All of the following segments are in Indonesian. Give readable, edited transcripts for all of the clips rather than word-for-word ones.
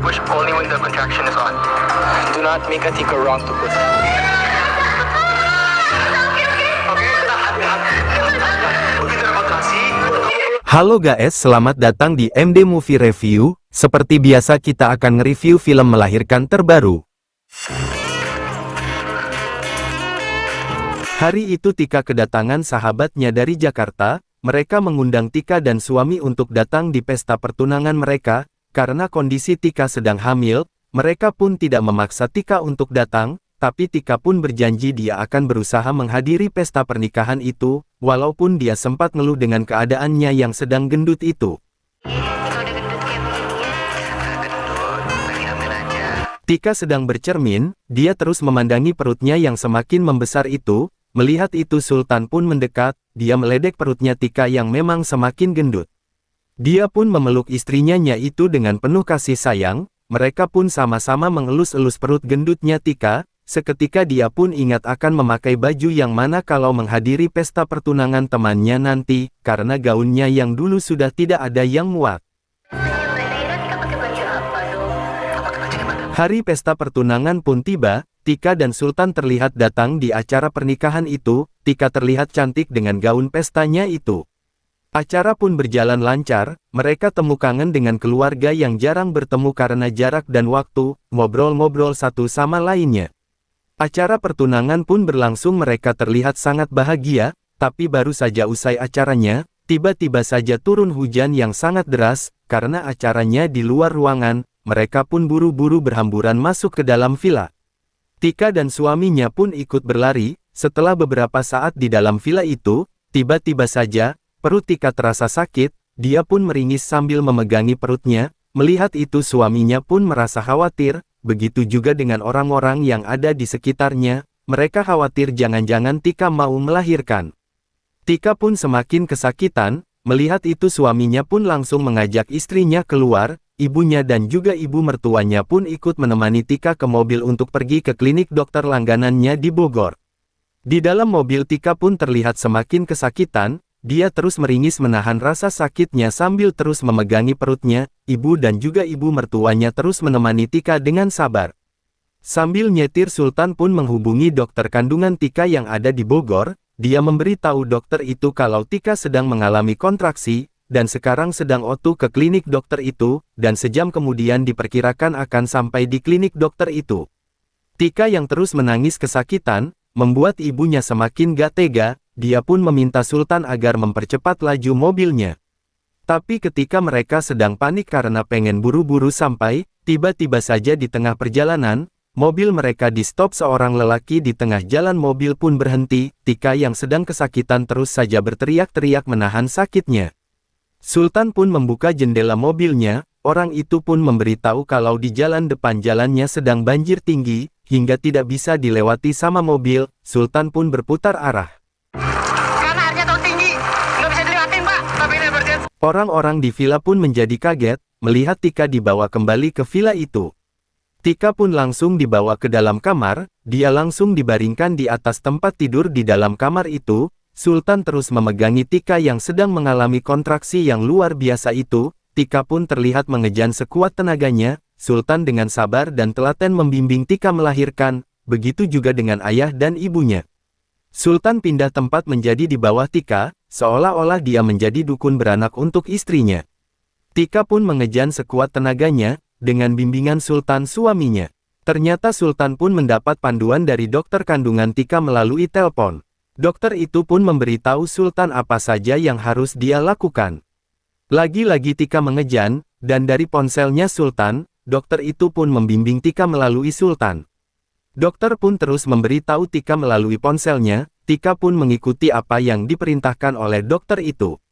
push only when the contraction is on. Do not make a ticker wrong to push. Halo guys, selamat datang di MD Movie Review. Seperti biasa kita akan nge-review film melahirkan terbaru. Hari itu Tika kedatangan sahabatnya dari Jakarta. Mereka mengundang Tika dan suami untuk datang di pesta pertunangan mereka. Karena kondisi Tika sedang hamil, mereka pun tidak memaksa Tika untuk datang. Tapi Tika pun berjanji dia akan berusaha menghadiri pesta pernikahan itu, walaupun dia sempat ngeluh dengan keadaannya yang sedang gendut itu. Tika sedang bercermin, dia terus memandangi perutnya yang semakin membesar itu. Melihat itu Sultan pun mendekat, dia meledek perutnya Tika yang memang semakin gendut. Dia pun memeluk istrinya itu dengan penuh kasih sayang, mereka pun sama-sama mengelus-elus perut gendutnya Tika. Seketika dia pun ingat akan memakai baju yang mana kalau menghadiri pesta pertunangan temannya nanti, karena gaunnya yang dulu sudah tidak ada yang muat. Hari pesta pertunangan pun tiba, Tika dan Sultan terlihat datang di acara pernikahan itu. Tika terlihat cantik dengan gaun pestanya itu. Acara pun berjalan lancar, mereka temu kangen dengan keluarga yang jarang bertemu karena jarak dan waktu, ngobrol-ngobrol satu sama lainnya. Acara pertunangan pun berlangsung, mereka terlihat sangat bahagia, tapi baru saja usai acaranya, tiba-tiba saja turun hujan yang sangat deras, karena acaranya di luar ruangan, mereka pun buru-buru berhamburan masuk ke dalam villa. Tika dan suaminya pun ikut berlari. Setelah beberapa saat di dalam villa itu, tiba-tiba saja, perut Tika terasa sakit, dia pun meringis sambil memegangi perutnya. Melihat itu suaminya pun merasa khawatir, begitu juga dengan orang-orang yang ada di sekitarnya, mereka khawatir jangan-jangan Tika mau melahirkan. Tika pun semakin kesakitan, melihat itu suaminya pun langsung mengajak istrinya keluar, ibunya dan juga ibu mertuanya pun ikut menemani Tika ke mobil untuk pergi ke klinik dokter langganannya di Bogor. Di dalam mobil Tika pun terlihat semakin kesakitan, dia terus meringis menahan rasa sakitnya sambil terus memegangi perutnya. Ibu dan juga ibu mertuanya terus menemani Tika dengan sabar. Sambil nyetir Sultan pun menghubungi dokter kandungan Tika yang ada di Bogor. Dia memberitahu dokter itu kalau Tika sedang mengalami kontraksi, dan sekarang sedang otu ke klinik dokter itu, dan sejam kemudian diperkirakan akan sampai di klinik dokter itu. Tika yang terus menangis kesakitan, membuat ibunya semakin gak tega. Dia pun meminta Sultan agar mempercepat laju mobilnya. Tapi ketika mereka sedang panik karena pengen buru-buru sampai, tiba-tiba saja di tengah perjalanan, mobil mereka di-stop seorang lelaki di tengah jalan. Mobil pun berhenti. Tika yang sedang kesakitan terus saja berteriak-teriak menahan sakitnya. Sultan pun membuka jendela mobilnya, orang itu pun memberitahu kalau di jalan depan jalannya sedang banjir tinggi, hingga tidak bisa dilewati sama mobil. Sultan pun berputar arah. Orang-orang di villa pun menjadi kaget, melihat Tika dibawa kembali ke villa itu. Tika pun langsung dibawa ke dalam kamar, dia langsung dibaringkan di atas tempat tidur di dalam kamar itu. Sultan terus memegangi Tika yang sedang mengalami kontraksi yang luar biasa itu. Tika pun terlihat mengejan sekuat tenaganya. Sultan dengan sabar dan telaten membimbing Tika melahirkan, begitu juga dengan ayah dan ibunya. Sultan pindah tempat menjadi di bawah Tika, seolah-olah dia menjadi dukun beranak untuk istrinya. Tika pun mengejan sekuat tenaganya, dengan bimbingan Sultan suaminya. Ternyata Sultan pun mendapat panduan dari dokter kandungan Tika melalui telepon. Dokter itu pun memberitahu Sultan apa saja yang harus dia lakukan. Lagi-lagi Tika mengejan, dan dari ponselnya Sultan, dokter itu pun membimbing Tika melalui Sultan. Dokter pun terus memberitahu Tika melalui ponselnya. Tika pun mengikuti apa yang diperintahkan oleh dokter itu.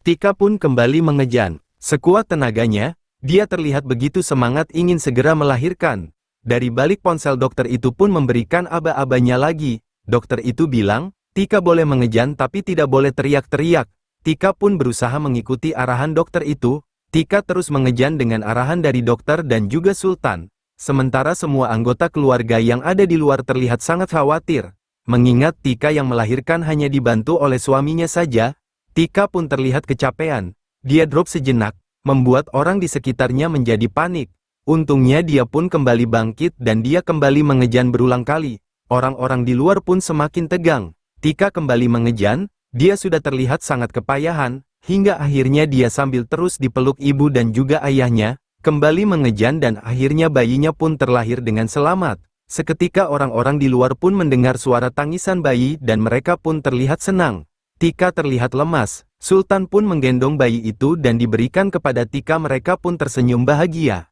Tika pun kembali mengejan. Sekuat tenaganya, dia terlihat begitu semangat ingin segera melahirkan. Dari balik ponsel dokter itu pun memberikan aba-abanya lagi. Dokter itu bilang, Tika boleh mengejan tapi tidak boleh teriak-teriak. Tika pun berusaha mengikuti arahan dokter itu. Tika terus mengejan dengan arahan dari dokter dan juga Sultan. Sementara semua anggota keluarga yang ada di luar terlihat sangat khawatir. Mengingat Tika yang melahirkan hanya dibantu oleh suaminya saja, Tika pun terlihat kecapean. Dia drop sejenak, membuat orang di sekitarnya menjadi panik. Untungnya dia pun kembali bangkit dan dia kembali mengejan berulang kali. Orang-orang di luar pun semakin tegang. Tika kembali mengejan, dia sudah terlihat sangat kepayahan, hingga akhirnya dia sambil terus dipeluk ibu dan juga ayahnya, kembali mengejan dan akhirnya bayinya pun terlahir dengan selamat. Seketika orang-orang di luar pun mendengar suara tangisan bayi dan mereka pun terlihat senang. Tika terlihat lemas, Sultan pun menggendong bayi itu dan diberikan kepada Tika, mereka pun tersenyum bahagia.